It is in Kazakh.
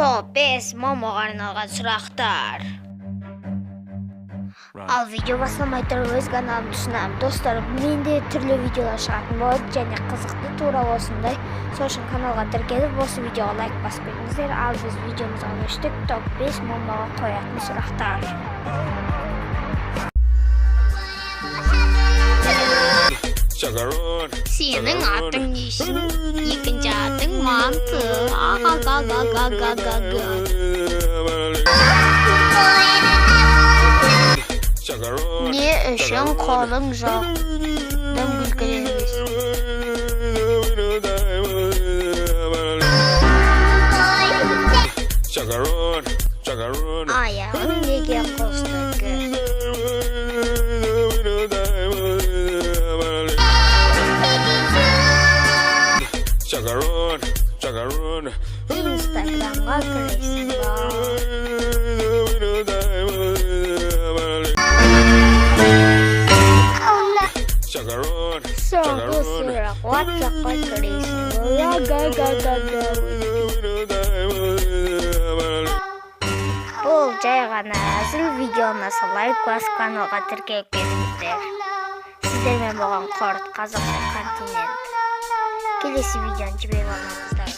Top 5 Momo'ga arналган сурактар. Ал видео басылмай туруп өз каналымды сунам. Достор, менде түрлүү видеолор чыгатын болот жана кызыктуу туура болсундай. Ошон үчүн каналга тиркелип, осы видеого лайк басып коюңуздар. Ал биз видеомузга көчтүк. Топ 5 Momo'га коётун сурактар. Сенің атың нешін? Екінші атың манты. Не үшін қолың жоқ? Дым күлкілеміз. Аяғың неге қостығы? Instagram'a kırıysın Soğuk sıra WhatsApp'a kırıysın Бұл жай ғана әзіл видеоны лайк басып каналға тіркеліп келіңіздер. Сіздермен болған Қорыт Қазақстан континент. Келесі видеоны жіберіп алыңыздар.